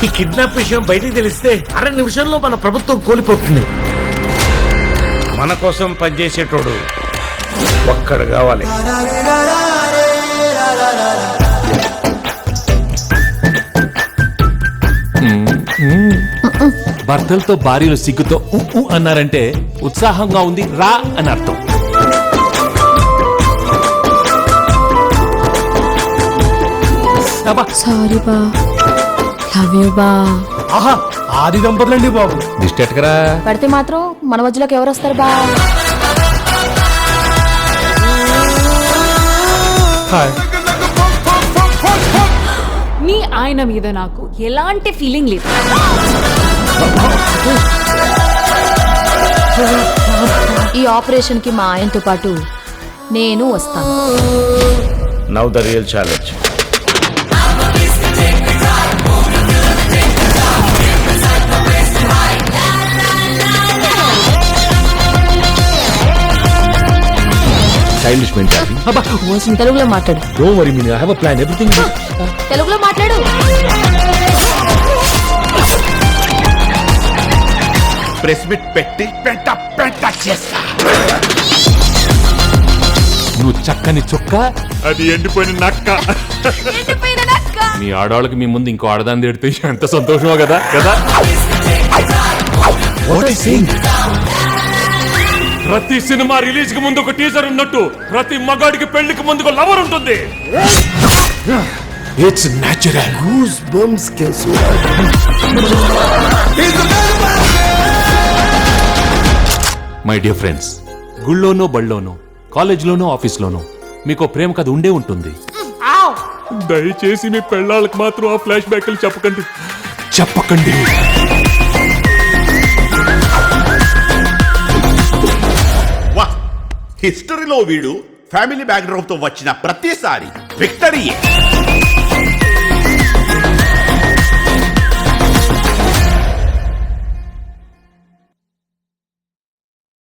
ఈ కిడ్నాప్ విషయం బయటికి తెలిస్తే 6 నిమిషంలో మన ప్రభుత్వం కోల్పోతుంది. మన కోసం పనిచేసేటోడు ఒక్కడు కావాలి. భర్తలతో భార్యలు సిగ్గుతో అన్నారంటే ఉత్సాహంగా ఉంది రా అని అర్థం. సారీ బా, లవ్ యూ బా. ఆహా ఆది దంపతులండి బాబు. దిష్టి ఎట్టకరా పడితే మాత్రం మన మధ్యలోకి ఎవరు వస్తారు బా? మీ ఆయన మీద నాకు ఎలాంటి ఫీలింగ్ లేదు. ఈ ఆపరేషన్ కి మా ఆయనతో పాటు నేను వస్తాను. Now the real challenge. తెలుగులో మాట్లాడు. తెలుగులో మాట్లాడు. ప్రెస్ మీట్ పెట్టి పెట్ట చేస్తా. నువ్వు చక్కని చుక్క, అది ఎండిపోయిన నక్క. మీ ఆడవాళ్ళకి మీ ముందు ఇంకో ఆడదాన్ని తిడితే ఎంత సంతోషమో కదా కదా. ప్రతి సినిమా రిలీజ్ కి ముందు ఒక టీజర్ ఉన్నట్టు ప్రతి మగాడికి పెళ్లికి ముందు ఒక లవర్ ఉంటుంది. It's natural. Goose bumps case. My dear friends, గుళ్ళోనో బళ్ళోనో కాలేజ్లోనో ఆఫీస్లోనో మీకు ప్రేమ కథ ఉండే ఉంటుంది. దయచేసి మీ పెళ్ళాళ్ళకి మాత్రం ఆ ఫ్లాష్ బ్యాక్లు చెప్పకండి. హిస్టరీలో వీడు ఫ్యామిలీ బ్యాక్గ్రౌండ్ తో వచ్చిన ప్రతిసారి విక్టరీయే.